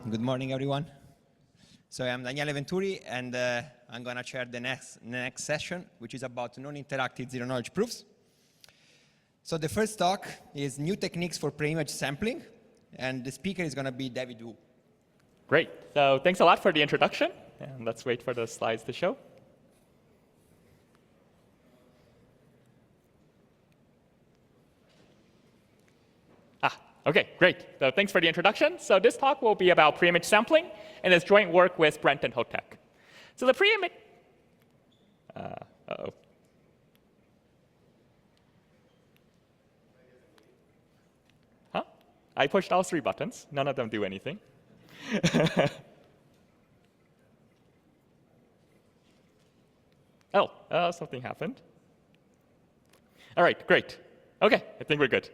Good morning, everyone. So I'm Daniele Venturi, and I'm going to chair the next session, which is about non-interactive zero-knowledge proofs. So the first talk is new techniques for pre-image sampling, and the speaker is going to be David Wu. Great. So thanks a lot for the introduction, and let's wait for the slides to show. OK, great. So thanks for the introduction. So this talk will be about pre-image sampling and its joint work with Brent and Hotek. So the pre-image... uh-oh. Huh? I pushed all 3 buttons. None of them do anything. Something happened. All right, great. OK, I think we're good.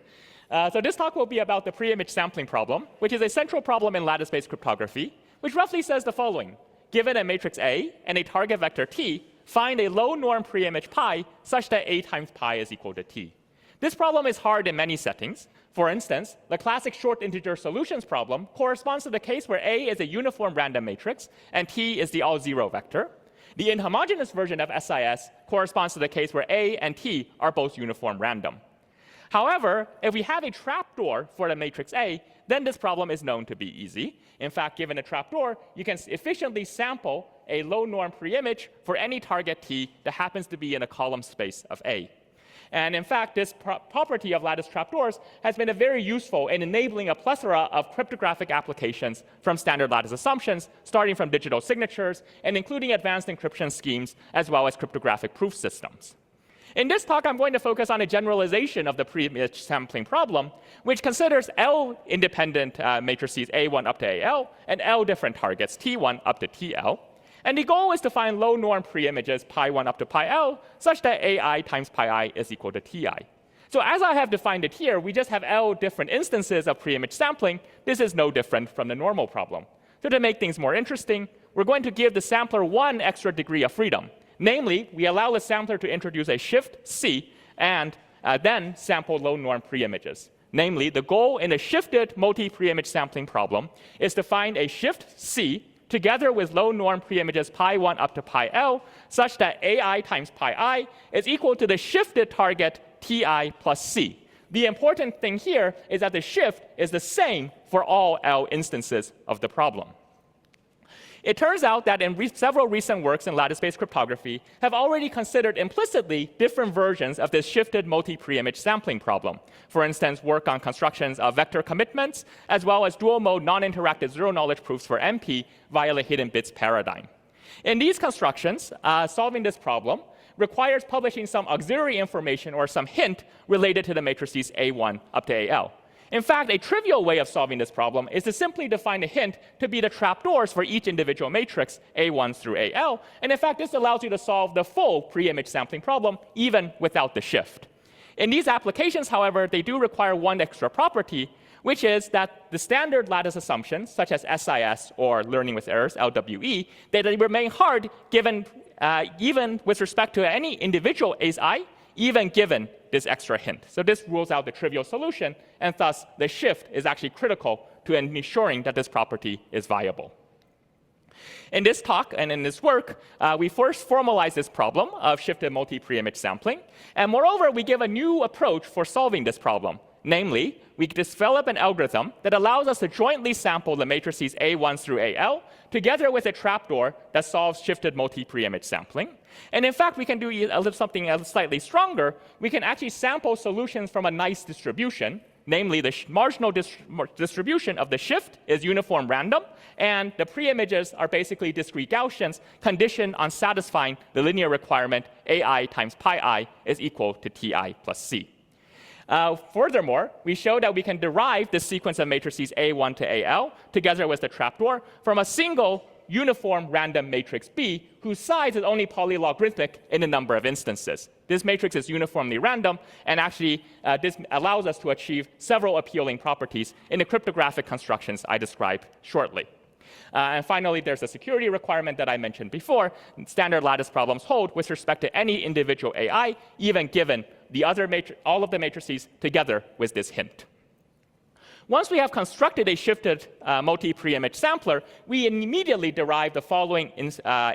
So this talk will be about the pre-image sampling problem, which is a central problem in lattice-based cryptography, which roughly says the following. Given a matrix A and a target vector T, find a low-norm pre-image pi such that A times pi is equal to T. This problem is hard in many settings. For instance, the classic short integer solutions problem corresponds to the case where A is a uniform random matrix and T is the all-zero vector. The inhomogeneous version of SIS corresponds to the case where A and T are both uniform random. However, if we have a trapdoor for the matrix A, then this problem is known to be easy. In fact, given a trapdoor, you can efficiently sample a low-norm pre-image for any target T that happens to be in a column space of A. And in fact, this property of lattice trapdoors has been very useful in enabling a plethora of cryptographic applications from standard lattice assumptions, starting from digital signatures and including advanced encryption schemes, as well as cryptographic proof systems. In this talk, I'm going to focus on a generalization of the pre-image sampling problem, which considers L independent matrices A1 up to AL and L different targets T1 up to TL. And the goal is to find low-norm pre-images pi1 up to pi L such that AI times pi I is equal to Ti. So as I have defined it here, we just have L different instances of pre-image sampling. This is no different from the normal problem. So to make things more interesting, we're going to give the sampler 1 extra degree of freedom. Namely, we allow the sampler to introduce a shift C and then sample low-norm pre-images. Namely, the goal in a shifted multi-pre-image sampling problem is to find a shift C together with low-norm pre-images pi1 up to pi L such that AI times pi I is equal to the shifted target Ti plus C. The important thing here is that the shift is the same for all L instances of the problem. It turns out that several recent works in lattice-based cryptography have already considered implicitly different versions of this shifted multi-pre-image sampling problem. For instance, work on constructions of vector commitments, as well as dual-mode non-interactive zero-knowledge proofs for MP via the hidden bits paradigm. In these constructions, solving this problem requires publishing some auxiliary information or some hint related to the matrices A1 up to AL. In fact, a trivial way of solving this problem is to simply define a hint to be the trapdoors for each individual matrix, A1 through AL. And in fact, this allows you to solve the full pre-image sampling problem, even without the shift. In these applications, however, they do require one extra property, which is that the standard lattice assumptions, such as SIS or learning with errors, LWE, they remain hard given, even with respect to any individual ASI, even given this extra hint. So this rules out the trivial solution, and thus the shift is actually critical to ensuring that this property is viable. In this talk and in this work, we first formalize this problem of shifted multi-pre-image sampling, and moreover, we give a new approach for solving this problem. Namely, we develop an algorithm that allows us to jointly sample the matrices A1 through AL together with a trapdoor that solves shifted multi-pre-image sampling. And in fact, we can do something slightly stronger. We can actually sample solutions from a nice distribution. Namely, the marginal distribution of the shift is uniform random, and the pre-images are basically discrete Gaussians conditioned on satisfying the linear requirement AI times pi I is equal to Ti plus C. Furthermore, we show that we can derive this sequence of matrices A1 to AL together with the trapdoor from a single uniform random matrix B whose size is only polylogarithmic in a number of instances. This matrix is uniformly random, and actually this allows us to achieve several appealing properties in the cryptographic constructions I describe shortly. And finally, there's a security requirement that I mentioned before. Standard lattice problems hold with respect to any individual AI, even given the other all of the matrices together with this hint. Once we have constructed a shifted multi-pre-image sampler, we immediately derive the following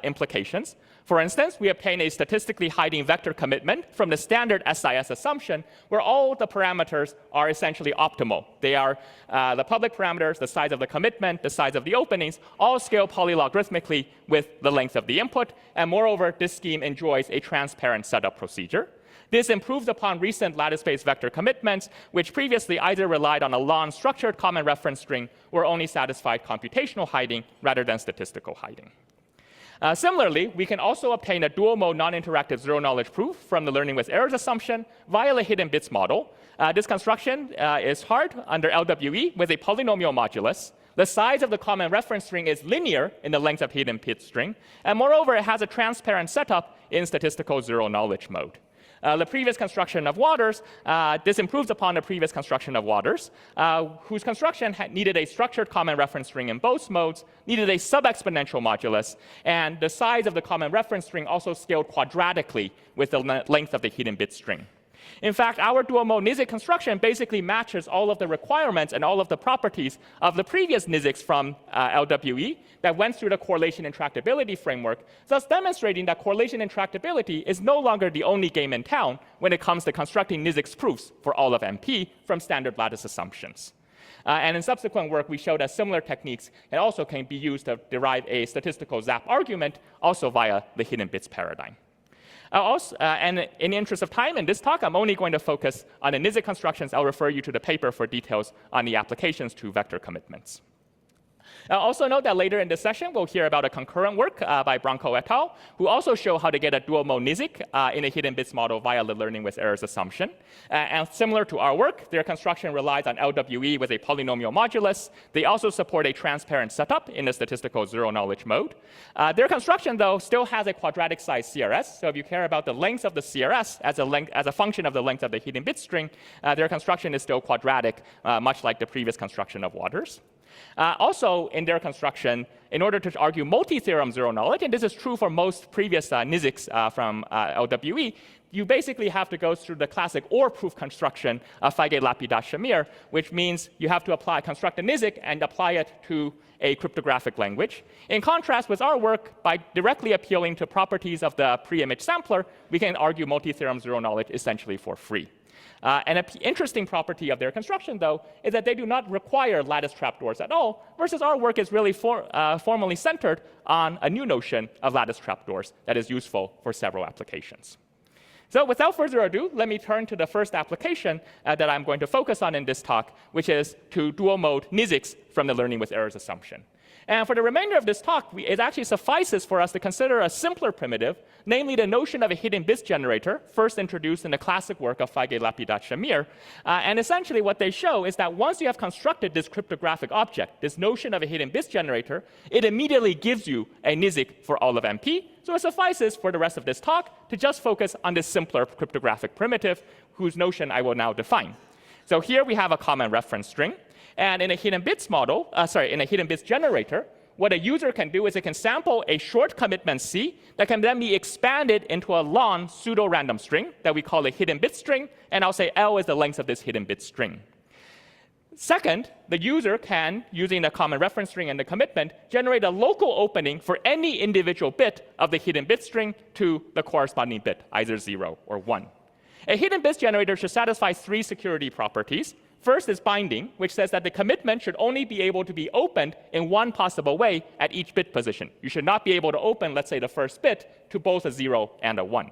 implications. For instance, we obtain a statistically hiding vector commitment from the standard SIS assumption, where all the parameters are essentially optimal. They are the public parameters, the size of the commitment, the size of the openings, all scale polylogarithmically with the length of the input. And moreover, this scheme enjoys a transparent setup procedure. This improves upon recent lattice-based vector commitments, which previously either relied on a long structured common reference string or only satisfied computational hiding rather than statistical hiding. Similarly, we can also obtain a dual-mode non-interactive zero-knowledge proof from the learning with errors assumption via the hidden bits model. This construction is hard under LWE with a polynomial modulus. The size of the common reference string is linear in the length of hidden bit string. And moreover, it has a transparent setup in statistical zero-knowledge mode. The previous construction of Waters, this improves upon the previous construction of Waters, whose construction needed a structured common reference string in both modes, needed a sub-exponential modulus, and the size of the common reference string also scaled quadratically with the length of the hidden bit string. In fact, our dual-mode NIZK construction basically matches all of the requirements and all of the properties of the previous NIZKs from LWE that went through the correlation intractability framework, thus demonstrating that correlation intractability is no longer the only game in town when it comes to constructing NIZK proofs for all of MP from standard lattice assumptions. And in subsequent work, we showed that similar techniques can also be used to derive a statistical ZAP argument, also via the hidden bits paradigm. And in the interest of time in this talk, I'm only going to focus on the NIZK constructions. I'll refer you to the paper for details on the applications to vector commitments. Also note that later in this session, we'll hear about a concurrent work by Branco et al., who also show how to get a dual-mode NIZK in a hidden bits model via the learning with errors assumption. And similar to our work, their construction relies on LWE with a polynomial modulus. They also support a transparent setup in the statistical zero-knowledge mode. Their construction, though, still has a quadratic size CRS. So if you care about the length of the CRS as a function of the length of the hidden bit string, their construction is still quadratic, much like the previous construction of Waters. Also, in their construction, in order to argue multi-theorem zero-knowledge, and this is true for most previous NIZKs from LWE, you basically have to go through the classic OR proof construction of Feige-Lapidot-Shamir, which means you have to construct a NIZK and apply it to a cryptographic language. In contrast with our work, by directly appealing to properties of the pre-image sampler, we can argue multi-theorem zero-knowledge essentially for free. And an interesting property of their construction, though, is that they do not require lattice trapdoors at all, versus our work is really formally centered on a new notion of lattice trapdoors that is useful for several applications. So without further ado, let me turn to the first application that I'm going to focus on in this talk, which is to dual-mode NIZKs from the learning with errors assumption. And for the remainder of this talk, it actually suffices for us to consider a simpler primitive, namely the notion of a hidden bits generator, first introduced in the classic work of Feige-Lapidot-Shamir. And essentially what they show is that once you have constructed this cryptographic object, this notion of a hidden bits generator, it immediately gives you a NIZK for all of MP. So it suffices for the rest of this talk to just focus on this simpler cryptographic primitive, whose notion I will now define. So here we have a common reference string. And in a hidden bits model, in a hidden bits generator, what a user can do is it can sample a short commitment C that can then be expanded into a long pseudo-random string that we call a hidden bit string, and I'll say L is the length of this hidden bit string. Second, the user can, using the common reference string and the commitment, generate a local opening for any individual bit of the hidden bit string to the corresponding bit, either 0 or 1. A hidden bits generator should satisfy 3 security properties. First is binding, which says that the commitment should only be able to be opened in one possible way at each bit position. You should not be able to open, let's say, the first bit to both a 0 and a 1.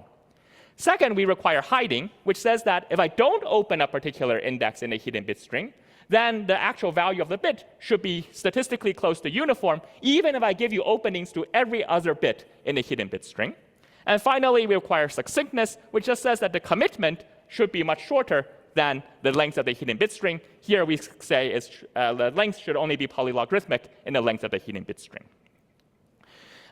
Second, we require hiding, which says that if I don't open a particular index in a hidden bit string, then the actual value of the bit should be statistically close to uniform, even if I give you openings to every other bit in a hidden bit string. And finally, we require succinctness, which just says that the commitment should be much shorter than the length of the hidden bit string. Here we say the length should only be polylogarithmic in the length of the hidden bit string.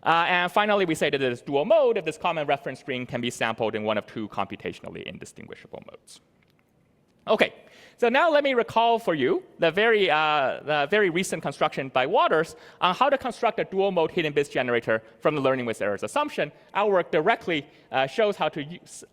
And finally, we say that it is dual mode if this common reference string can be sampled in one of 2 computationally indistinguishable modes. OK, So now let me recall for you the very recent construction by Waters on how to construct a dual-mode hidden bits generator from the learning with errors assumption. Our work directly shows how to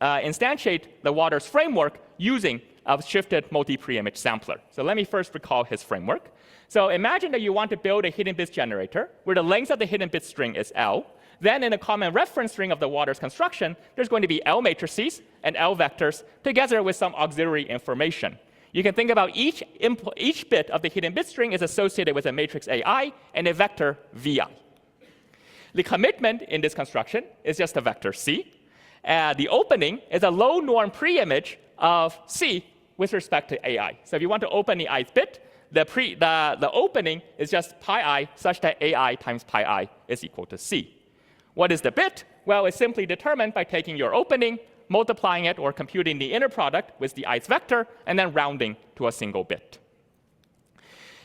instantiate the Waters framework using a shifted multi-preimage sampler. So let me first recall his framework. So imagine that you want to build a hidden bits generator where the length of the hidden bit string is L. Then in a common reference string of the Waters construction, there's going to be L matrices and L vectors together with some auxiliary information. You can think about each bit of the hidden bit string is associated with a matrix AI and a vector VI. The commitment in this construction is just a vector C. The opening is a low norm preimage of C with respect to AI. So if you want to open the ith bit, the opening is just pi I such that AI times pi I is equal to C. What is the bit? Well, it's simply determined by taking your opening, multiplying it or computing the inner product with the ith vector, and then rounding to a single bit.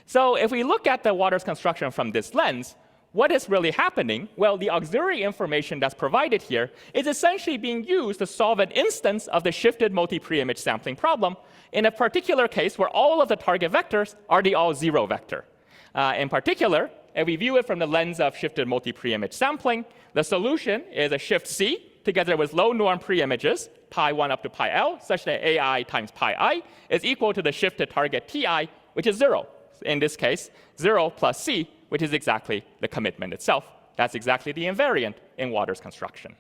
So if we look at the Waters construction from this lens, what is really happening? Well, the auxiliary information that's provided here is essentially being used to solve an instance of the shifted multi-preimage sampling problem in a particular case where all of the target vectors are the all zero vector. In particular, if we view it from the lens of shifted multi-preimage sampling, the solution is a shift C together with low norm preimages, pi 1 up to pi L, such that AI times pi I is equal to the shifted target Ti, which is 0. In this case, 0 plus C, which is exactly the commitment itself. That's exactly the invariant in Waters construction.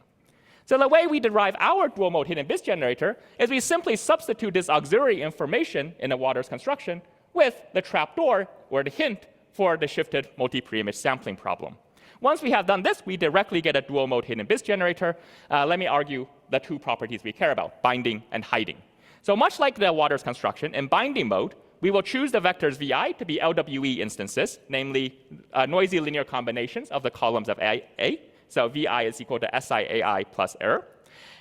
So the way we derive our dual-mode hidden bits generator is we simply substitute this auxiliary information in the Waters construction with the trapdoor or the hint for the shifted multi-preimage sampling problem. Once we have done this, we directly get a dual-mode hidden bits generator. Let me argue the two properties we care about, binding and hiding. So much like the Waters construction, in binding mode, we will choose the vectors Vi to be LWE instances, namely noisy linear combinations of the columns of A. So Vi is equal to SIAI plus error.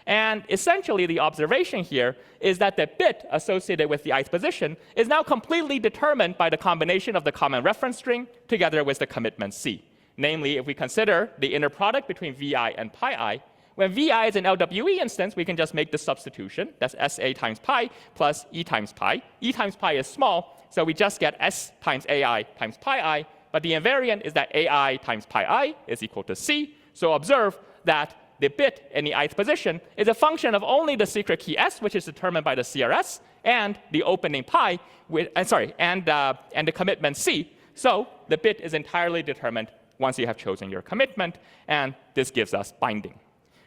And essentially, the observation here is that the bit associated with the ith position is now completely determined by the combination of the common reference string together with the commitment C. Namely, if we consider the inner product between Vi and pi I, when Vi is an LWE instance, we can just make the substitution. That's SA times pi plus E times pi. E times pi is small, so we just get S times AI times pi I. But the invariant is that AI times pi I is equal to C. So observe that the bit in the ith position is a function of only the secret key S, which is determined by the CRS, and the opening pi, and the commitment C. So the bit is entirely determined once you have chosen your commitment, and this gives us binding.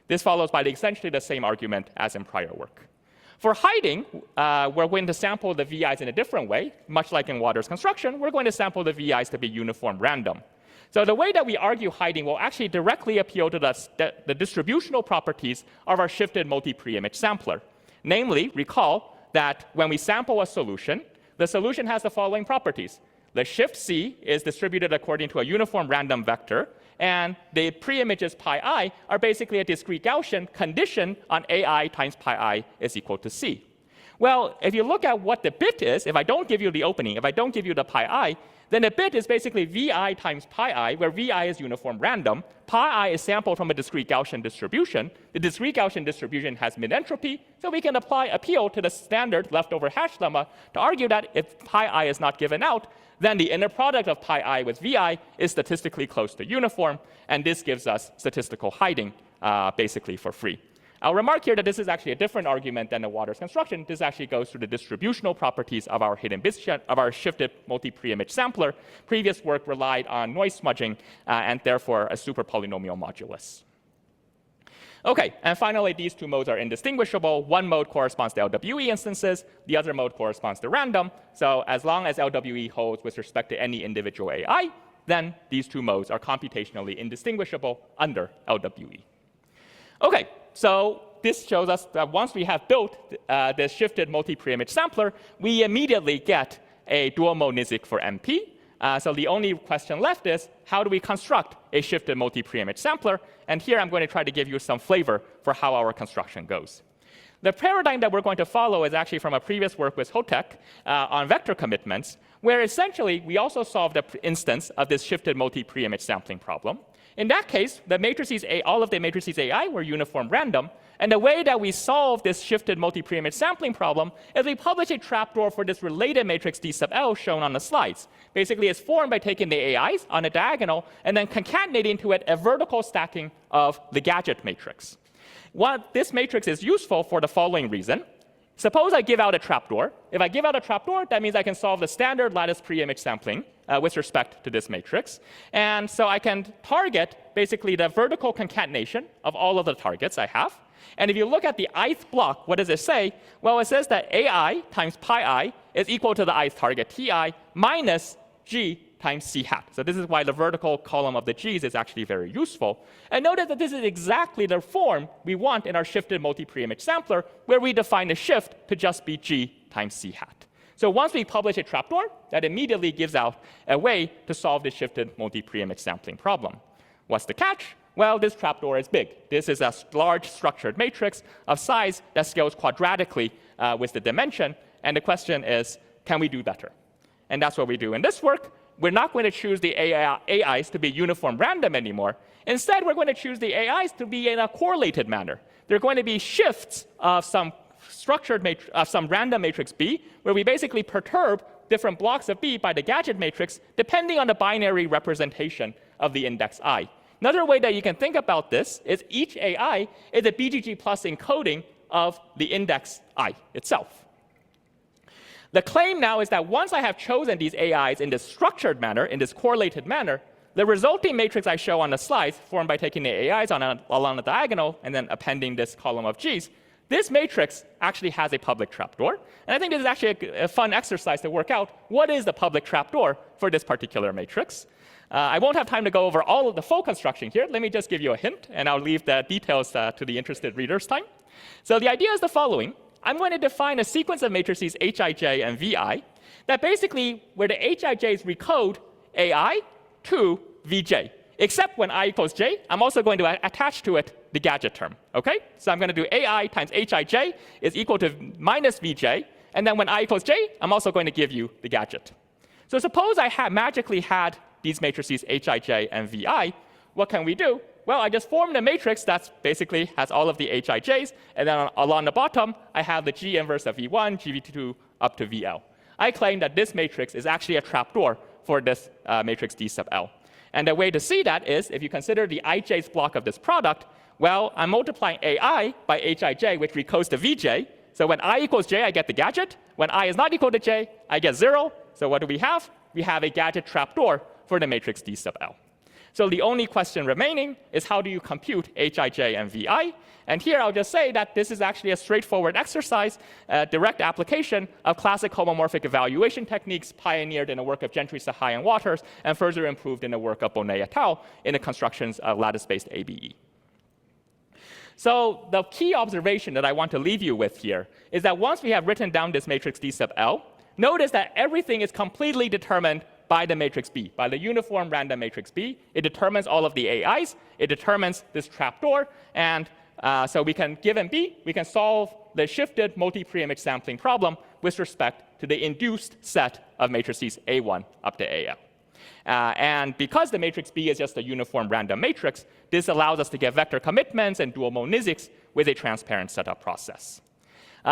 This follows by essentially the same argument as in prior work. For hiding, we're going to sample the VIs in a different way. Much like in Waters construction, we're going to sample the VIs to be uniform random. So the way that we argue hiding will actually directly appeal to the distributional properties of our shifted multi-preimage sampler. Namely, recall that when we sample a solution, the solution has the following properties. The shift C is distributed according to a uniform random vector, and the preimages pi I are basically a discrete Gaussian condition on AI times pi I is equal to C. Well, if you look at what the bit is, if I don't give you the opening, if I don't give you the pi I, then the bit is basically Vi times pi I, where Vi is uniform random. Pi I is sampled from a discrete Gaussian distribution. The discrete Gaussian distribution has mid-entropy, so we can appeal to the standard leftover hash lemma to argue that if pi I is not given out, then the inner product of pi I with Vi is statistically close to uniform, and this gives us statistical hiding basically for free. I'll remark here that this is actually a different argument than the Waters construction. This actually goes through the distributional properties of our hidden bits of our shifted multi-preimage sampler. Previous work relied on noise smudging and therefore a super polynomial modulus. Okay, and finally, these two modes are indistinguishable. One mode corresponds to LWE instances. The other mode corresponds to random. So as long as LWE holds with respect to any individual AI, then these two modes are computationally indistinguishable under LWE. Okay, so this shows us that once we have built this shifted multi-preimage sampler, we immediately get a dual-mode NIZK for MP. So the only question left is, how do we construct a shifted multi-preimage sampler? And here I'm going to try to give you some flavor for how our construction goes. The paradigm that we're going to follow is actually from a previous work with Hotek on vector commitments, where essentially we also solved an instance of this shifted multi-preimage sampling problem. In that case, all of the matrices AI were uniform random. And the way that we solve this shifted multi-preimage sampling problem is we publish a trapdoor for this related matrix D sub L shown on the slides. Basically, it's formed by taking the AIs on a diagonal and then concatenating to it a vertical stacking of the gadget matrix. This matrix is useful for the following reason. Suppose I give out a trapdoor. If I give out a trapdoor, that means I can solve the standard lattice pre-image sampling with respect to this matrix. And so I can target basically the vertical concatenation of all of the targets I have. And if you look at the ith block, what does it say? Well, it says that AI times pi I is equal to the ith target Ti minus G times C hat. So this is why the vertical column of the G's is actually very useful. And notice that this is exactly the form we want in our shifted multi-preimage sampler, where we define the shift to just be G times C hat. So once we publish a trapdoor, that immediately gives out a way to solve the shifted multi-preimage sampling problem. What's the catch? Well, this trapdoor is big. This is a large structured matrix of size that scales quadratically with the dimension. And the question is, can we do better? And that's what we do in this work. We're not going to choose the AIs to be uniform random anymore. Instead, we're going to choose the AIs to be in a correlated manner. They're going to be shifts of some some random matrix B, where we basically perturb different blocks of B by the gadget matrix, depending on the binary representation of the index I. Another way that you can think about this is each AI is a BGG plus encoding of the index I itself. The claim now is that once I have chosen these AIs in this structured manner, in this correlated manner, the resulting matrix I show on the slides, formed by taking the AIs along the diagonal and then appending this column of G's, this matrix actually has a public trapdoor. And I think this is actually a fun exercise to work out what is the public trapdoor for this particular matrix. I won't have time to go over all of the full construction here. Let me just give you a hint, and I'll leave the details to the interested readers' time. So the idea is the following. I'm going to define a sequence of matrices Hij and Vi that basically, where the Hij's recode AI to Vj. Except when I equals j, I'm also going to attach to it the gadget term. Okay? So I'm going to do AI times Hij is equal to minus Vj. And then when I equals j, I'm also going to give you the gadget. So suppose I magically had these matrices Hij and Vi. What can we do? Well, I just formed a matrix that basically has all of the Hij's, and then along the bottom, I have the G inverse of V1, GV2 up to VL. I claim that this matrix is actually a trapdoor for this matrix D sub L. And the way to see that is, if you consider the ij's block of this product, well, I'm multiplying AI by Hij, which recodes to Vj. So when I equals j, I get the gadget. When I is not equal to j, I get 0. So what do we have? We have a gadget trapdoor for the matrix D sub L. So the only question remaining is how do you compute Hij and Vi? And here I'll just say that this is actually a straightforward exercise, a direct application of classic homomorphic evaluation techniques pioneered in the work of Gentry, Sahai, and Waters, and further improved in the work of Bonnet et al. In the constructions of lattice-based ABE. So the key observation that I want to leave you with here is that once we have written down this matrix D sub L, notice that everything is completely determined by the matrix B, by the uniform random matrix B. It determines all of the AIs. It determines this trapdoor. And so we can, given B, we can solve the shifted multi-preimage sampling problem with respect to the induced set of matrices A1 up to AL. And because the matrix B is just a uniform random matrix, this allows us to get vector commitments and dual mode NIZKs with a transparent setup process.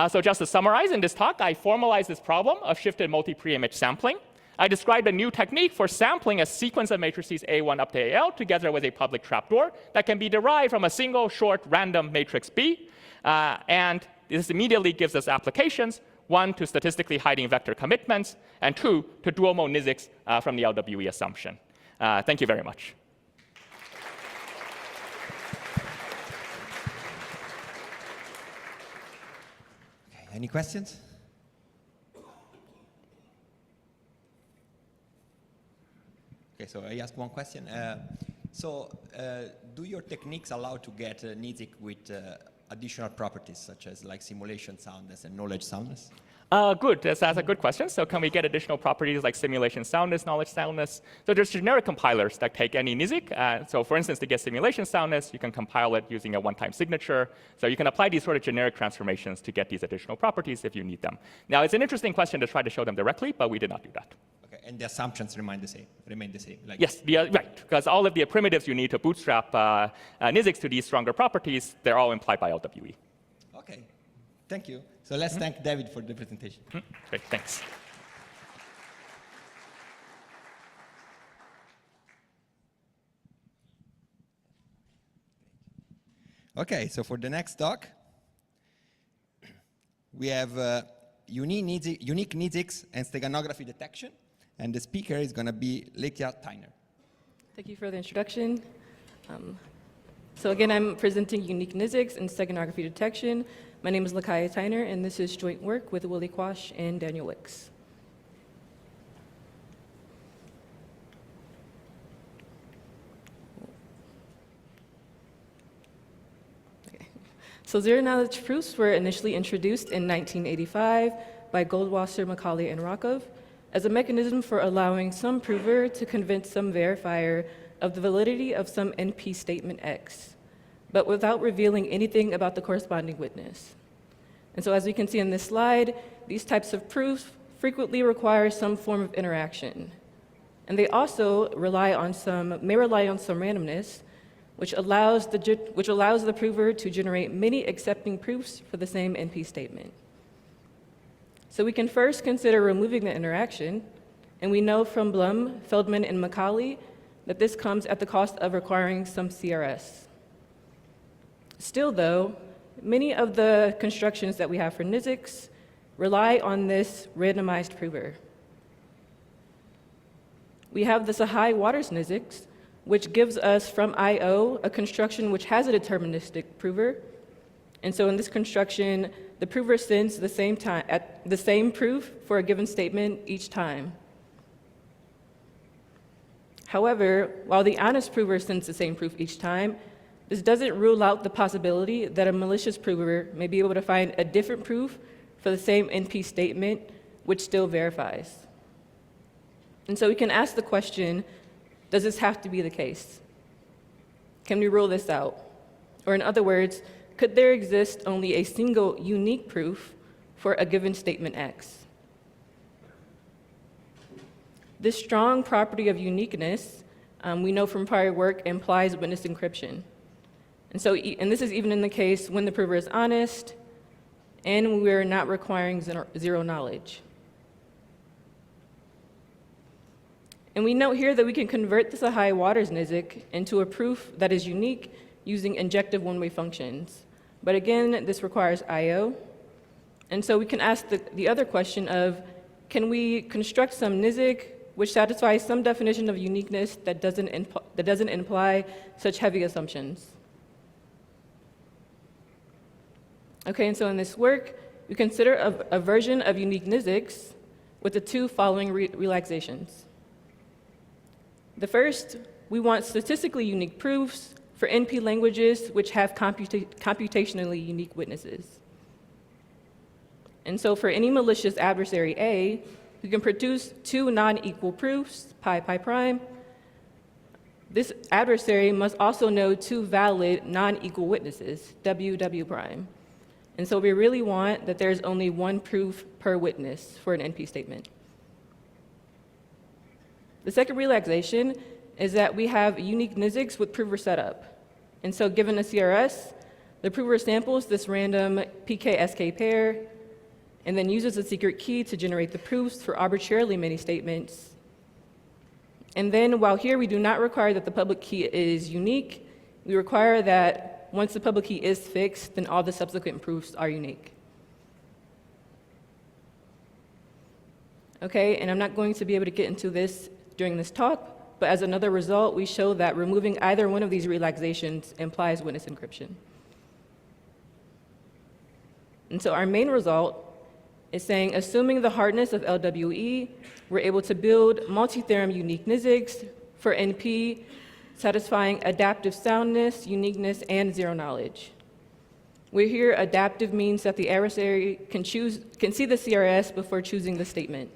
So just to summarize, in this talk, I formalized this problem of shifted multi-preimage sampling. I described a new technique for sampling a sequence of matrices A1 up to AL together with a public trapdoor that can be derived from a single short random matrix B. And this immediately gives us applications, one, to statistically hiding vector commitments, and two, to dual mode NIZKs from the LWE assumption. Thank you very much. Okay, any questions? Okay, so I ask one question. Do your techniques allow to get NIZK with additional properties, such as like simulation soundness and knowledge soundness? Good. That's a good question. So can we get additional properties like simulation soundness, knowledge soundness? So there's generic compilers that take any NIZK. So for instance, to get simulation soundness, you can compile it using a one-time signature. So you can apply these sort of generic transformations to get these additional properties if you need them. Now, it's an interesting question to try to show them directly, but we did not do that. Okay. And the assumptions remain the same. Like Yes, right, because all of the primitives you need to bootstrap NIZKs to these stronger properties, they're all implied by LWE. Okay, thank you. So let's thank David for the presentation. Great, thanks. Okay, so for the next talk, we have unique NIZKs and steganography detection, and the speaker is going to be Lekia Tyner. Thank you for the introduction. So again, I'm presenting unique NIZKs and steganography detection. My name is Lekaya Tyner, and this is joint work with Willie Quash and Daniel Wicks. Okay. So zero-knowledge proofs were initially introduced in 1985 by Goldwasser, Macaulay, and Rakov as a mechanism for allowing some prover to convince some verifier of the validity of some NP statement X, but without revealing anything about the corresponding witness. And so as we can see in this slide, these types of proofs frequently require some form of interaction. And they also may rely on some randomness, which allows the prover to generate many accepting proofs for the same NP statement. So we can first consider removing the interaction, and we know from Blum, Feldman, and Macaulay that this comes at the cost of requiring some CRS. Still though, many of the constructions that we have for NIZKs rely on this randomized prover. We have the Sahai-Waters NIZKs, which gives us from I/O a construction which has a deterministic prover. And so in this construction, the prover sends the same proof for a given statement each time. However, while the honest prover sends the same proof each time, this doesn't rule out the possibility that a malicious prover may be able to find a different proof for the same NP statement, which still verifies. And so we can ask the question, does this have to be the case? Can we rule this out? Or in other words, could there exist only a single unique proof for a given statement X? This strong property of uniqueness, we know from prior work, implies witness encryption. And this is even in the case when the prover is honest and we're not requiring zero knowledge. And we note here that we can convert the Sahai-Waters NIZK into a proof that is unique using injective one-way functions. But again, this requires I/O. And so we can ask the other question of, can we construct some NIZK which satisfies some definition of uniqueness that doesn't imply such heavy assumptions? Okay, and so in this work, we consider a version of unique NIZKs with the two following relaxations. The first, we want statistically unique proofs for NP languages which have computationally unique witnesses. And so for any malicious adversary A, we can produce two non-equal proofs, pi prime. This adversary must also know two valid non-equal witnesses, W prime. And so we really want that there's only one proof per witness for an NP statement. The second relaxation is that we have unique NIZKs with prover setup. And so given a CRS, the prover samples this random PK-SK pair and then uses a secret key to generate the proofs for arbitrarily many statements. And then while here we do not require that the public key is unique, we require that once the public key is fixed, then all the subsequent proofs are unique. Okay, and I'm not going to be able to get into this during this talk, but as another result, we show that removing either one of these relaxations implies witness encryption. And so our main result is saying, assuming the hardness of LWE, we're able to build multi-theorem unique NIZKs for NP, satisfying adaptive soundness, uniqueness, and zero knowledge. We're here, adaptive means that the adversary can see the CRS before choosing the statement.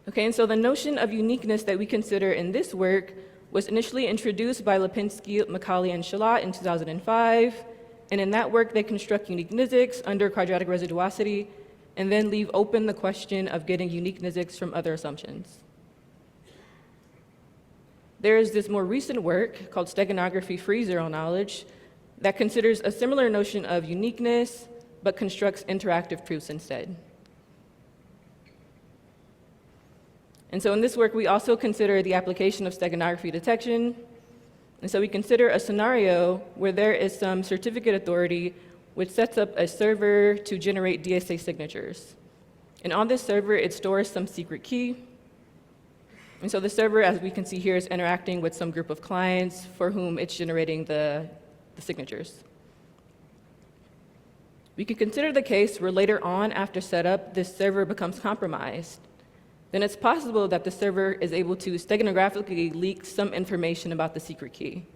Okay, and so the notion of uniqueness that we consider in this work was initially introduced by Lipinski, Macaulay, and Shalat in 2005. And in that work, they construct unique NIZKs under quadratic residuosity and then leave open the question of getting unique NIZKs from other assumptions. There is this more recent work called steganography-free zero-knowledge that considers a similar notion of uniqueness, but constructs interactive proofs instead. And so in this work, we also consider the application of steganography detection. And so we consider a scenario where there is some certificate authority which sets up a server to generate DSA signatures. And on this server, it stores some secret key. And so the server, as we can see here, is interacting with some group of clients for whom it's generating the signatures. We could consider the case where later on after setup, this server becomes compromised. Then it's possible that the server is able to steganographically leak some information about the secret key.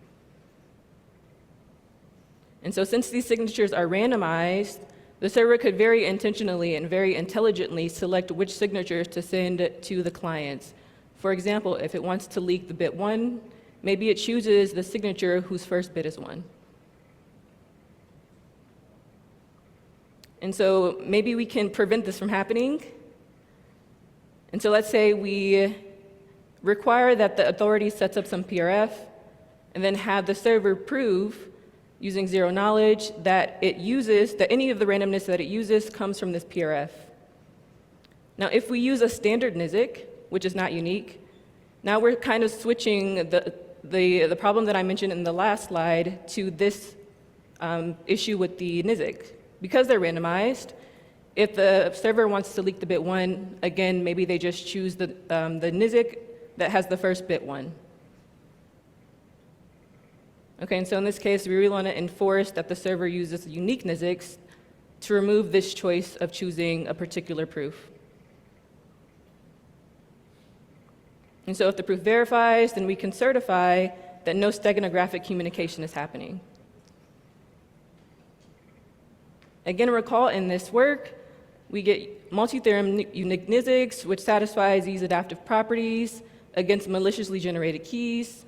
And so since these signatures are randomized, the server could very intentionally and very intelligently select which signatures to send to the clients. For example, if it wants to leak the bit 1, maybe it chooses the signature whose first bit is 1. And so maybe we can prevent this from happening. And so let's say we require that the authority sets up some PRF and then have the server prove, using zero knowledge, that any of the randomness that it uses comes from this PRF. Now, if we use a standard NIZK, which is not unique, now we're kind of switching the problem that I mentioned in the last slide to this issue with the NIZK. Because they're randomized, if the server wants to leak the bit 1, again, maybe they just choose the NIZK that has the first bit 1. Okay, and so in this case, we really want to enforce that the server uses unique NIZKs to remove this choice of choosing a particular proof. And so if the proof verifies, then we can certify that no steganographic communication is happening. Again, recall in this work, we get multi-theorem unique NIZKs, which satisfies these adaptive properties against maliciously generated keys.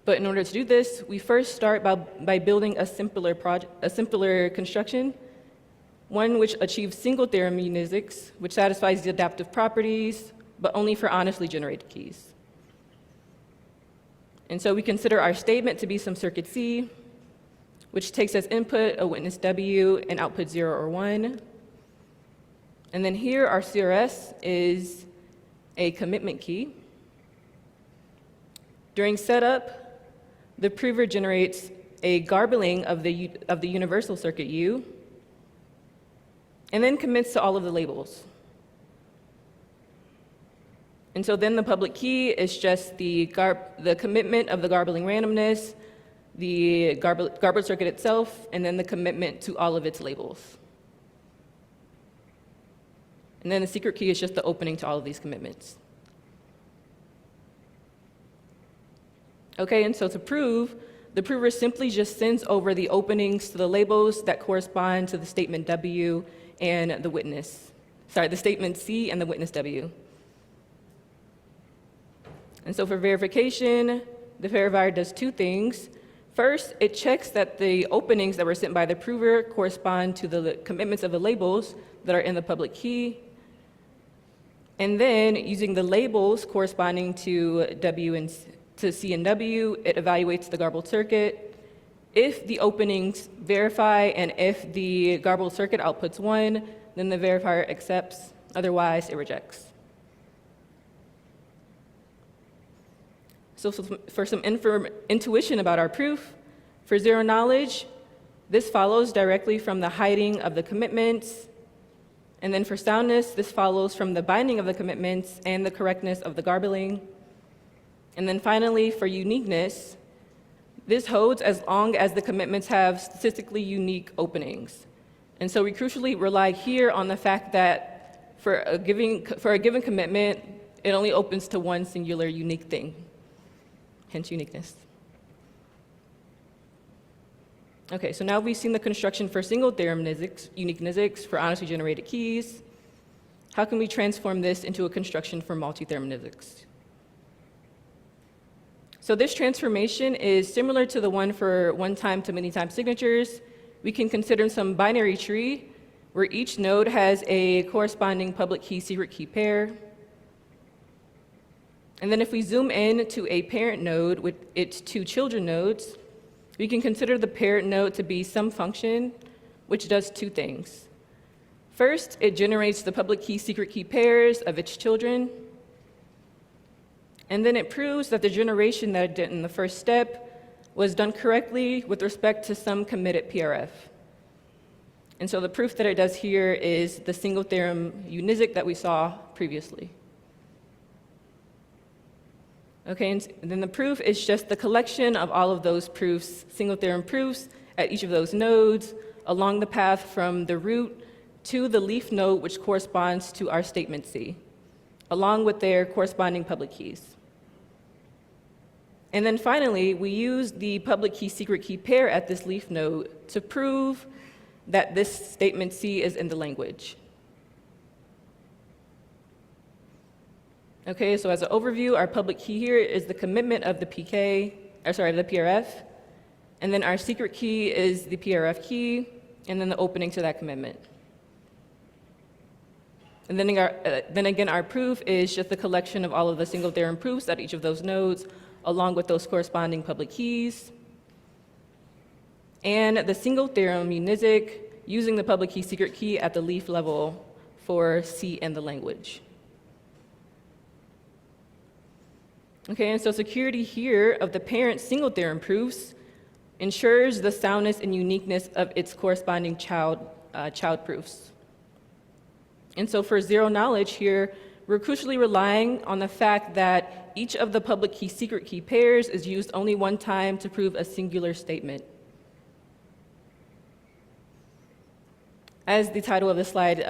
But in order to do this, we first start by building a simpler construction, one which achieves single-theorem NIZKs, which satisfies the adaptive properties, but only for honestly generated keys. And so we consider our statement to be some circuit C, which takes as input a witness W and output 0 or 1. And then here our CRS is a commitment key. During setup, the prover generates a garbling of the universal circuit U, and then commits to all of the labels. And so then the public key is just the commitment of the garbling randomness, the garbled circuit itself, and then the commitment to all of its labels. And then the secret key is just the opening to all of these commitments. Okay, and so to prove, the prover simply just sends over the openings to the labels that correspond to the statement W and the witness. Sorry, the statement C and the witness W. And so for verification, the verifier does two things. First, it checks that the openings that were sent by the prover correspond to the commitments of the labels that are in the public key. And then, using the labels corresponding to C and W, it evaluates the garbled circuit. If the openings verify and if the garbled circuit outputs 1, then the verifier accepts. Otherwise, it rejects. So for some intuition about our proof, for zero knowledge, this follows directly from the hiding of the commitments. And then for soundness, this follows from the binding of the commitments and the correctness of the garbling. And then finally, for uniqueness, this holds as long as the commitments have statistically unique openings. And so we crucially rely here on the fact that for a given commitment, it only opens to one singular unique thing. Hence uniqueness. Okay, so now we've seen the construction for single theorem NIZKs, unique NIZKs for honestly generated keys. How can we transform this into a construction for multi-theorem NIZKs? So this transformation is similar to the one for one-time to many-time signatures. We can consider some binary tree where each node has a corresponding public key secret key pair. And then if we zoom in to a parent node with its two children nodes, we can consider the parent node to be some function which does two things. First, it generates the public key secret key pairs of its children. And then it proves that the generation that it did in the first step was done correctly with respect to some committed PRF. And so the proof that it does here is the single theorem NIZK that we saw previously. Okay, and then the proof is just the collection of all of those proofs, single theorem proofs, at each of those nodes along the path from the root to the leaf node, which corresponds to our statement C, along with their corresponding public keys. And then finally, we use the public key secret key pair at this leaf node to prove that this statement C is in the language. Okay, so as an overview, our public key here is the commitment of the the PRF, and then our secret key is the PRF key, and then the opening to that commitment. And then again, our proof is just the collection of all of the single theorem proofs at each of those nodes, along with those corresponding public keys. And the single theorem NIZK using the public key secret key at the leaf level for C in the language. Okay, and so security here of the parent single theorem proofs ensures the soundness and uniqueness of its corresponding child proofs. And so for zero knowledge here, we're crucially relying on the fact that each of the public key secret key pairs is used only one time to prove a singular statement. As the title of the slide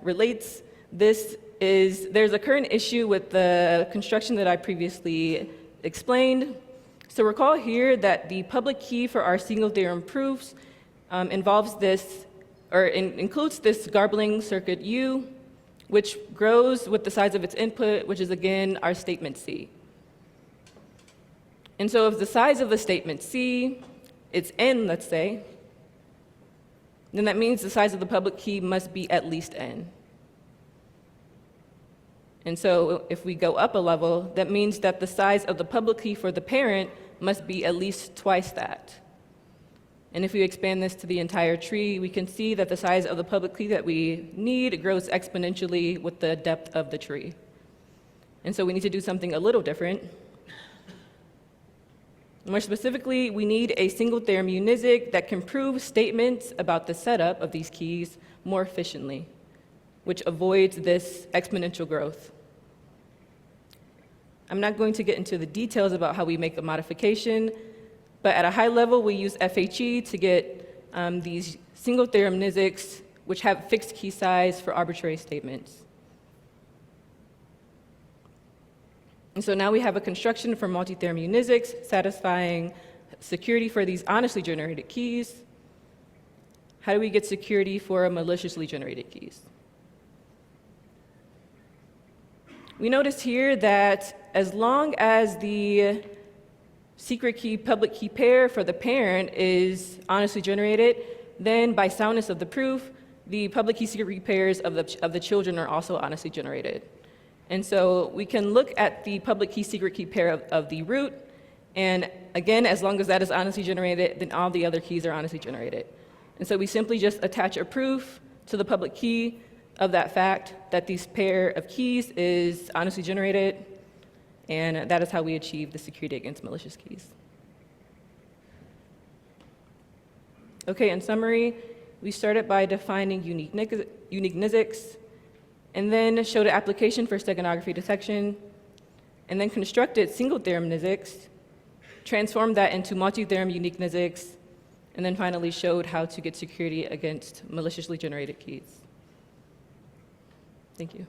relates, there's a current issue with the construction that I previously explained. So recall here that the public key for our single theorem proofs includes this garbling circuit U, which grows with the size of its input, which is again our statement C. And so if the size of the statement C is n, let's say, then that means the size of the public key must be at least n. And so if we go up a level, that means that the size of the public key for the parent must be at least twice that. And if we expand this to the entire tree, we can see that the size of the public key that we need grows exponentially with the depth of the tree. And so we need to do something a little different. More specifically, we need a single theorem NIZK that can prove statements about the setup of these keys more efficiently, which avoids this exponential growth. I'm not going to get into the details about how we make the modification, but at a high level, we use FHE to get these single theorem NIZKs, which have fixed key size for arbitrary statements. And so now we have a construction for multi-theorem NIZKs satisfying security for these honestly generated keys. How do we get security for maliciously generated keys? We notice here that as long as the secret key public key pair for the parent is honestly generated, then by soundness of the proof, the public key secret key pairs of the children are also honestly generated. And so we can look at the public key secret key pair of the root, and again, as long as that is honestly generated, then all the other keys are honestly generated. And so we simply just attach a proof to the public key of that fact that this pair of keys is honestly generated, and that is how we achieve the security against malicious keys. Okay, in summary, we started by defining unique NIZKs, and then showed an application for steganography detection, and then constructed single theorem NIZKs, transformed that into multi-theorem unique NIZKs, and then finally showed how to get security against maliciously generated keys. Thank you.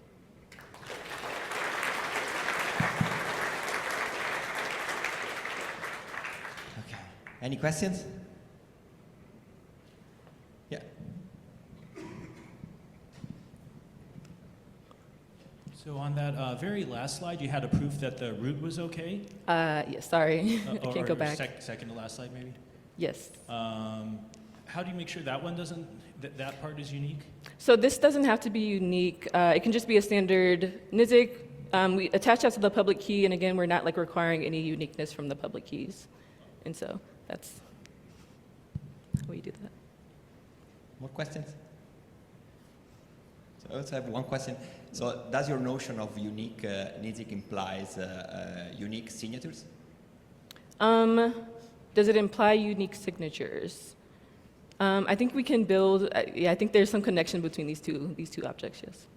Okay. Any questions? Yeah. So on that very last slide, you had a proof that the root was okay? Yes, sorry, I can't go back. Second to last slide, maybe? Yes. How do you make sure that one doesn't, that part is unique? So this doesn't have to be unique. It can just be a standard NIZK. We attach that to the public key, and again, we're not like requiring any uniqueness from the public keys. And so that's how we do that. More questions? So I also have one question. So does your notion of unique NIZK implies unique signatures? Does it imply unique signatures? I think we can build, yeah, I think there's some connection between these two objects, yes.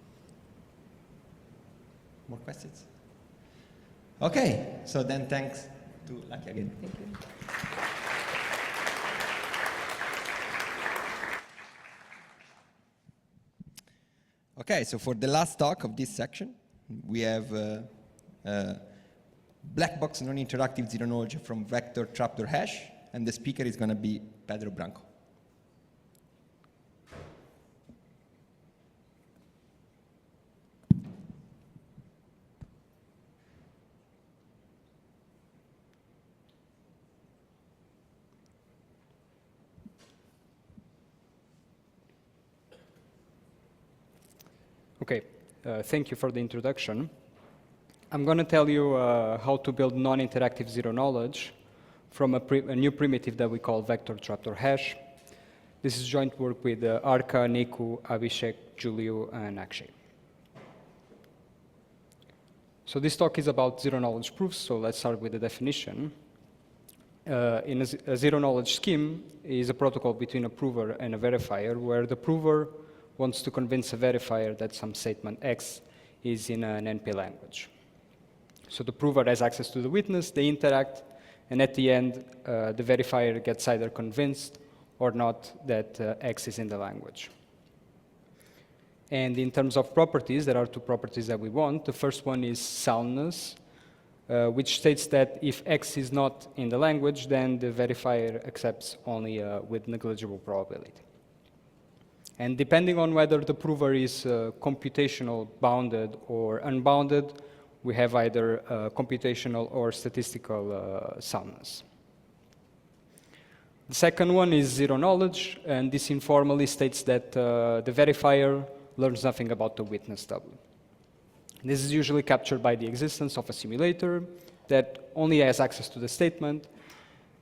More questions? Okay, so then thanks to Lucky again. Thank you. Okay, so for the last talk of this section, we have black box non-interactive zero knowledge from vector trapdoor hash, and the speaker is going to be Pedro Branco. Okay, thank you for the introduction. I'm going to tell you how to build non-interactive zero knowledge from a new primitive that we call vector trapdoor hash. This is joint work with Arka, Niku, Abhishek, Julio, and Akshay. So this talk is about zero knowledge proofs, so let's start with the definition. In a zero knowledge scheme is a protocol between a prover and a verifier where the prover wants to convince a verifier that some statement X is in an NP language. So the prover has access to the witness, they interact, and at the end, the verifier gets either convinced or not that X is in the language. And in terms of properties, there are two properties that we want. The first one is soundness, which states that if X is not in the language, then the verifier accepts only with negligible probability. And depending on whether the prover is computational bounded or unbounded, we have either computational or statistical soundness. The second one is zero knowledge, and this informally states that the verifier learns nothing about the witness W. This is usually captured by the existence of a simulator that only has access to the statement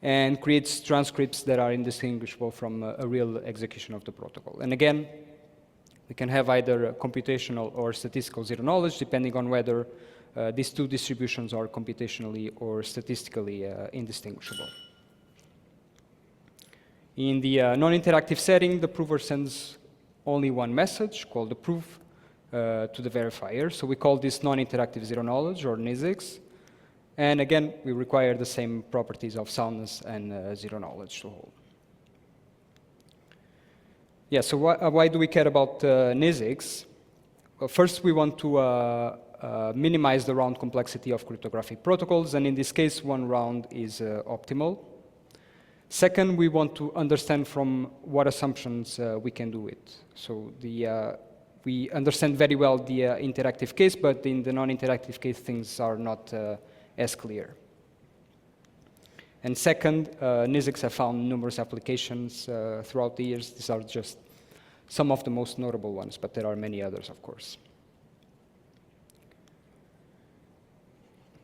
and creates transcripts that are indistinguishable from a real execution of the protocol. And again, we can have either computational or statistical zero knowledge, depending on whether these two distributions are computationally or statistically indistinguishable. In the non-interactive setting, the prover sends only one message, called the proof, to the verifier. So we call this non-interactive zero knowledge, or NIZKs. And again, we require the same properties of soundness and zero knowledge to hold. Yeah, so why do we care about NIZKs? Well, first, we want to minimize the round complexity of cryptographic protocols, and in this case, one round is optimal. Second, we want to understand from what assumptions we can do it. So we understand very well the interactive case, but in the non-interactive case, things are not as clear. And second, NIZKs have found numerous applications throughout the years. These are just some of the most notable ones, but there are many others, of course.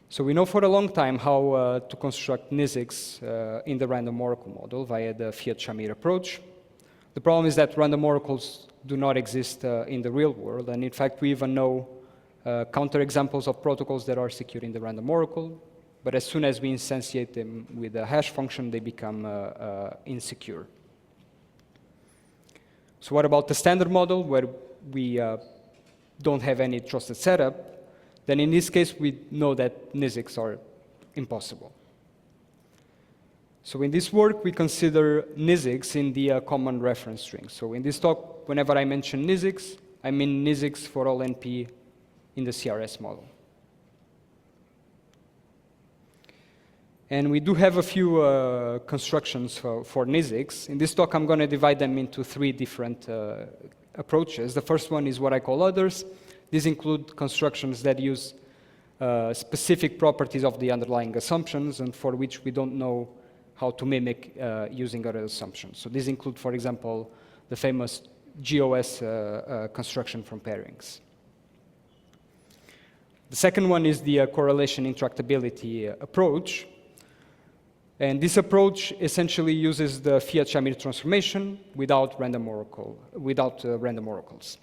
So we know for a long time how to construct NIZKs in the random oracle model via the Fiat-Shamir approach. The problem is that random oracles do not exist in the real world, and in fact, we even know counterexamples of protocols that are secure in the random oracle, but as soon as we instantiate them with a hash function, they become insecure. So what about the standard model, where we don't have any trusted setup? Then in this case, we know that NIZKs are impossible. So in this work, we consider NIZKs in the common reference string. So in this talk, whenever I mention NIZKs, I mean NIZKs for all NP in the CRS model. And we do have a few constructions for NIZKs. In this talk, I'm going to divide them into three different approaches. The first one is what I call others. These include constructions that use specific properties of the underlying assumptions and for which we don't know how to mimic using other assumptions. So these include, for example, the famous GOS construction from pairings. The second one is the correlation interactability approach. And this approach essentially uses the Fiat-Shamir transformation without random oracles.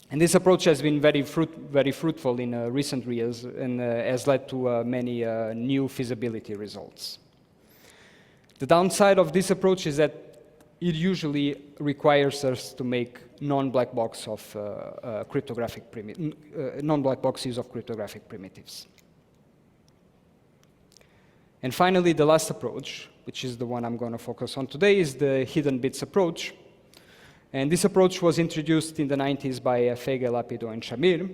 And this approach has been very fruitful in recent years and has led to many new feasibility results. The downside of this approach is that it usually requires us to make non-black box use of cryptographic primitives. And finally, the last approach, which is the one I'm going to focus on today, is the hidden bits approach. And this approach was introduced in the 90s by Fege, Lapido, and Shamir,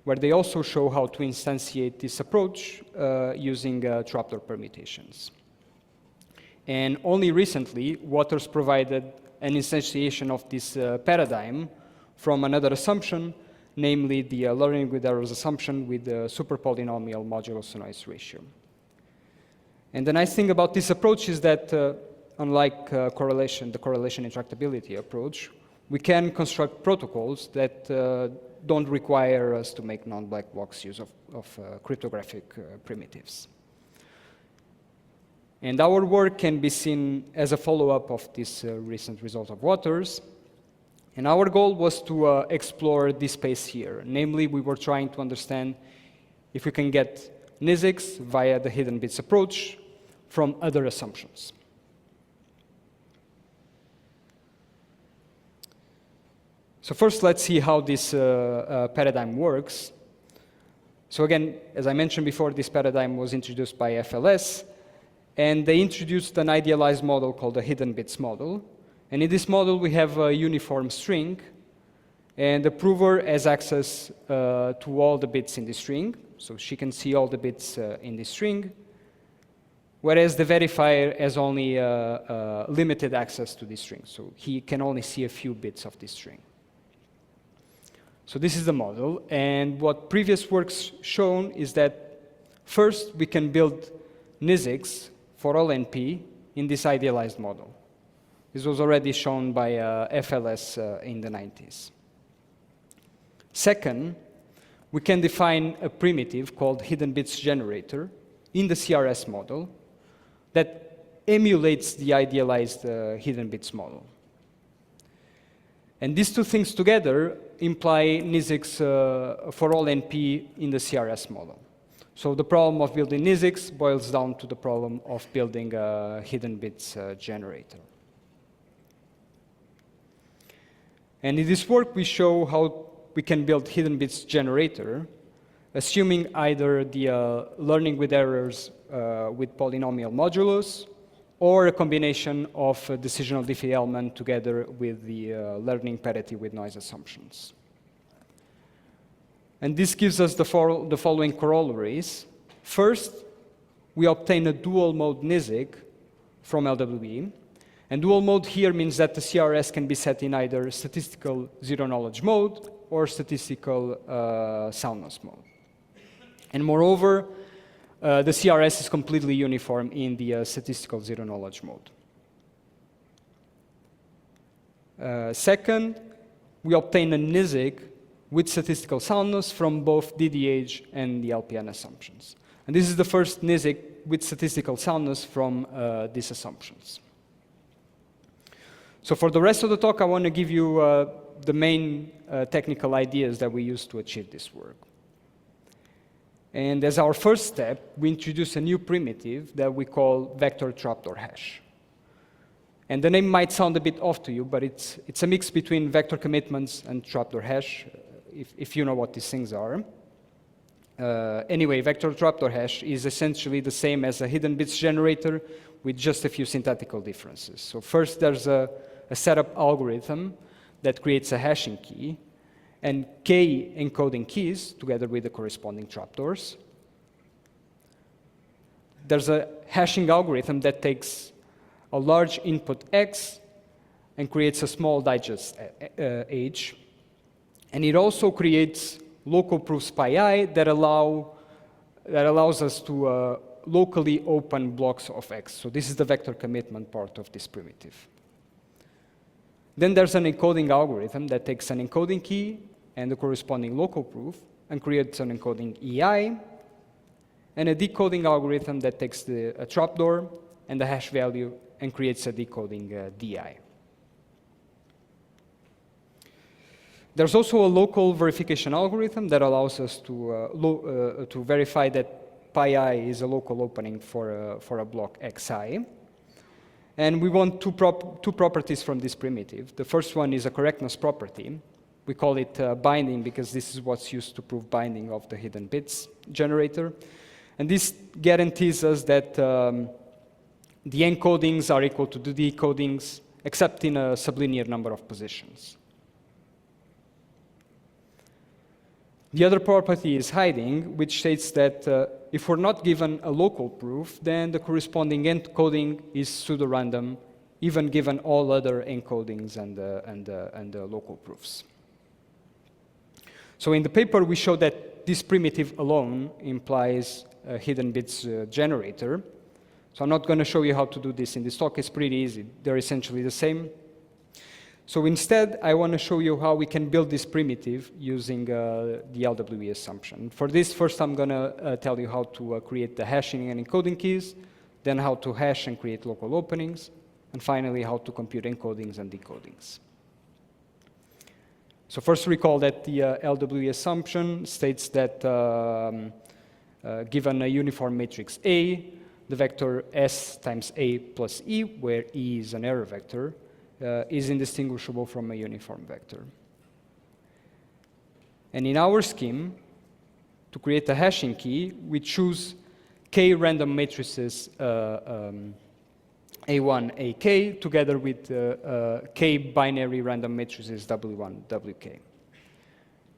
where they also show how to instantiate this approach using trapdoor permutations. And only recently, Waters provided an instantiation of this paradigm from another assumption, namely the learning with errors assumption with the superpolynomial modulus to noise ratio. And the nice thing about this approach is that, unlike the correlation interactability approach, we can construct protocols that don't require us to make non-black box use of cryptographic primitives. And our work can be seen as a follow-up of this recent result of Waters. And our goal was to explore this space here. Namely, we were trying to understand if we can get NIZKs via the hidden bits approach from other assumptions. So first, let's see how this paradigm works. So again, as I mentioned before, this paradigm was introduced by FLS. And they introduced an idealized model called the hidden bits model. And in this model, we have a uniform string. And the prover has access to all the bits in the string. So she can see all the bits in the string. Whereas the verifier has only limited access to this string. So he can only see a few bits of this string. So this is the model. And what previous work's shown is that first, we can build NIZKs for all NP in this idealized model. This was already shown by FLS in the 90s. Second, we can define a primitive called hidden bits generator in the CRS model that emulates the idealized hidden bits model. And these two things together imply NIZKs for all NP in the CRS model. So the problem of building NIZKs boils down to the problem of building a hidden bits generator. And in this work, we show how we can build hidden bits generator, assuming either the learning with errors with polynomial modulus, or a combination of decisional diffie-Hellman together with the learning parity with noise assumptions. And this gives us the following corollaries. First, we obtain a dual mode NIZK from LWE. And dual mode here means that the CRS can be set in either statistical zero knowledge mode or statistical soundness mode. And moreover, the CRS is completely uniform in the statistical zero knowledge mode. Second, we obtain a NIZK with statistical soundness from both DDH and the LPN assumptions. And this is the first NIZK with statistical soundness from these assumptions. So for the rest of the talk, I want to give you the main technical ideas that we use to achieve this work. And as our first step, we introduce a new primitive that we call vector trapdoor hash. And the name might sound a bit off to you, but it's a mix between vector commitments and trapdoor hash, if you know what these things are. Anyway, vector trapdoor hash is essentially the same as a hidden bits generator with just a few syntactical differences. So first, there's a setup algorithm that creates a hashing key, and k encoding keys together with the corresponding trapdoors. There's a hashing algorithm that takes a large input x and creates a small digest h. And it also creates local proofs pi I that allows us to locally open blocks of X. So this is the vector commitment part of this primitive. Then there's an encoding algorithm that takes an encoding key and the corresponding local proof and creates an encoding EI, and a decoding algorithm that takes a trapdoor and the hash value and creates a decoding DI. There's also a local verification algorithm that allows us to verify that pi I is a local opening for a block xi. And we want two properties from this primitive. The first one is a correctness property. We call it binding because this is what's used to prove binding of the hidden bits generator. And this guarantees us that the encodings are equal to the decodings, except in a sublinear number of positions. The other property is hiding, which states that if we're not given a local proof, then the corresponding encoding is pseudo-random, even given all other encodings and the local proofs. So in the paper, we show that this primitive alone implies a hidden bits generator. So I'm not going to show you how to do this in this talk. It's pretty easy. They're essentially the same. So instead, I want to show you how we can build this primitive using the LWE assumption. For this, first I'm going to tell you how to create the hashing and encoding keys, then how to hash and create local openings, and finally how to compute encodings and decodings. So first recall that the LWE assumption states that given a uniform matrix A, the vector S times A plus E, where E is an error vector, is indistinguishable from a uniform vector. And in our scheme, to create a hashing key, we choose k random matrices A1, AK, together with k binary random matrices W1, WK.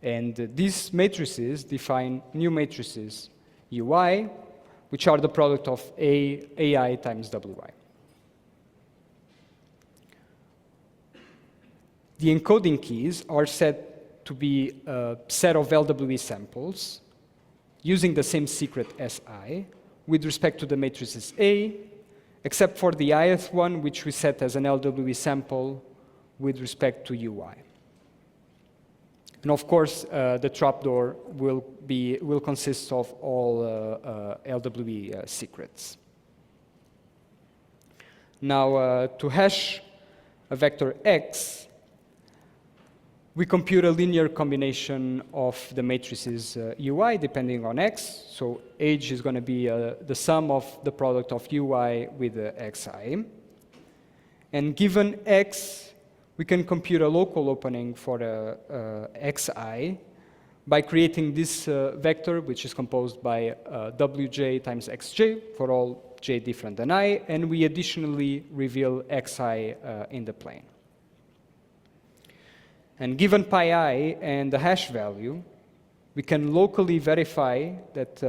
And these matrices define new matrices UI, which are the product of AI times WI. The encoding keys are set to be a set of LWE samples using the same secret SI with respect to the matrices A, except for the ith one, which we set as an LWE sample with respect to UI. And of course, the trapdoor will consist of all LWE secrets. Now, to hash a vector X, we compute a linear combination of the matrices UI depending on X. So H is going to be the sum of the product of UI with Xi. And given X, we can compute a local opening for Xi by creating this vector, which is composed by Wj times Xj for all j different than I, and we additionally reveal Xi in the plane. And given pi I and the hash value, we can locally verify that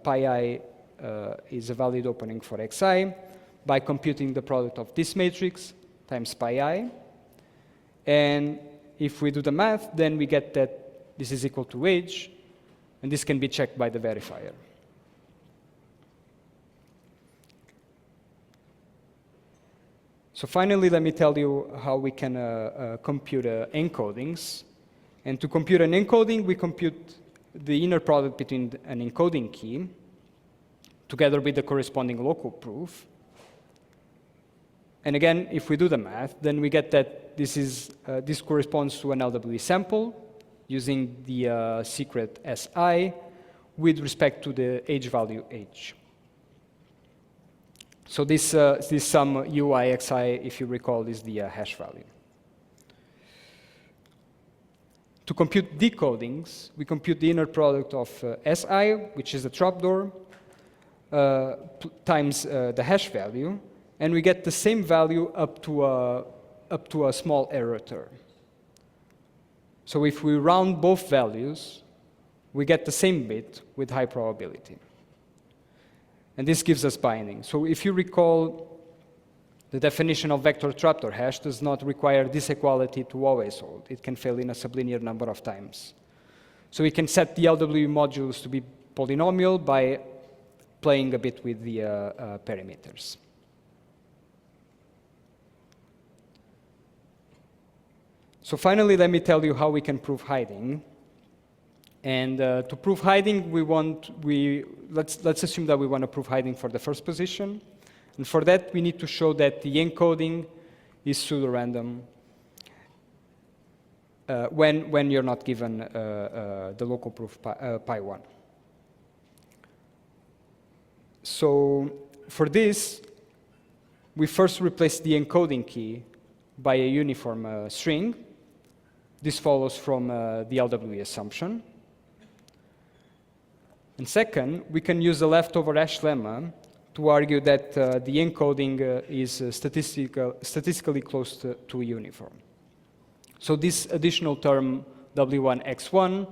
pi I is a valid opening for Xi by computing the product of this matrix times pi I. And if we do the math, then we get that this is equal to H, and this can be checked by the verifier. So finally, let me tell you how we can compute encodings. And to compute an encoding, we compute the inner product between an encoding key together with the corresponding local proof. And again, if we do the math, then we get that this corresponds to an LWE sample using the secret SI with respect to the H value H. So this sum UI xi, if you recall, is the hash value. To compute decodings, we compute the inner product of Si, which is the trapdoor, times the hash value, and we get the same value up to a small error term. So if we round both values, we get the same bit with high probability. And this gives us binding. So if you recall, the definition of vector trapdoor hash does not require this equality to always hold. It can fail in a sublinear number of times. So we can set the LWE modules to be polynomial by playing a bit with the perimeters. So finally, let me tell you how we can prove hiding. And to prove hiding, let's assume that we want to prove hiding for the first position. And for that, we need to show that the encoding is pseudo-random when you're not given the local proof pi1. So for this, we first replace the encoding key by a uniform string. This follows from the LWE assumption. And second, we can use the leftover hash lemma to argue that the encoding is statistically close to uniform. So this additional term, W1x1,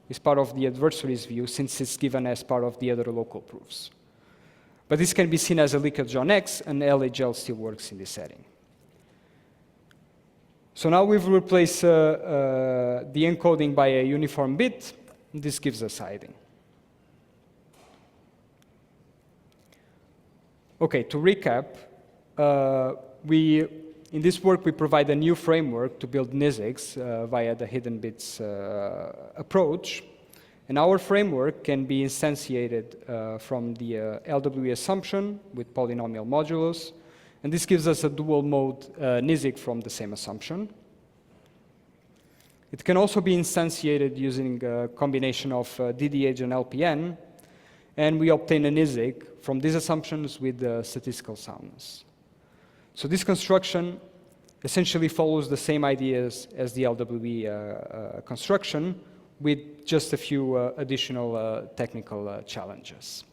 is part of the adversary's view since it's given as part of the other local proofs. But this can be seen as a leakage on X, and LHL still works in this setting. So now we've replaced the encoding by a uniform bit. This gives us hiding. Okay, to recap, in this work we provide a new framework to build NIZKs via the hidden bits approach. And our framework can be instantiated from the LWE assumption with polynomial modulus. And this gives us a dual mode NIZK from the same assumption. It can also be instantiated using a combination of DDH and LPN. And we obtain a NIZK from these assumptions with statistical soundness. So this construction essentially follows the same ideas as the LWE construction with just a few additional technical challenges.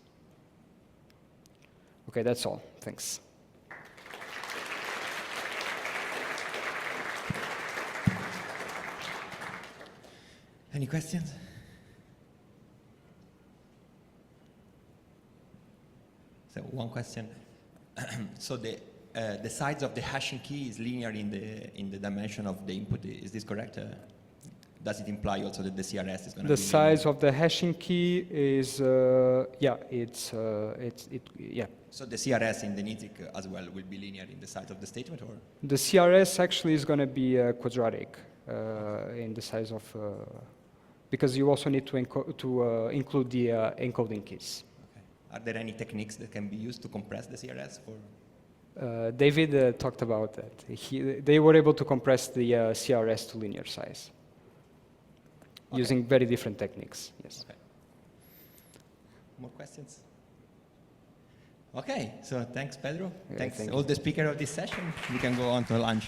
Okay, that's all. Thanks. Any questions? So one question. So the size of the hashing key is linear in the dimension of the input. Is this correct? Does it imply also that the CRS is going to be the size of the hashing key is yeah. So the CRS in the NIZK as well will be linear in the size of the statement, or the CRS actually is going to be quadratic in the size of because you also need to include the encoding keys. are there any techniques that can be used to compress the CRS? David talked about that. They were able to compress the CRS to linear size using very different techniques. Yes. Okay. More questions? Okay, so thanks, Pedro. Yeah, thanks thank all the speakers of this session. We can go on to lunch.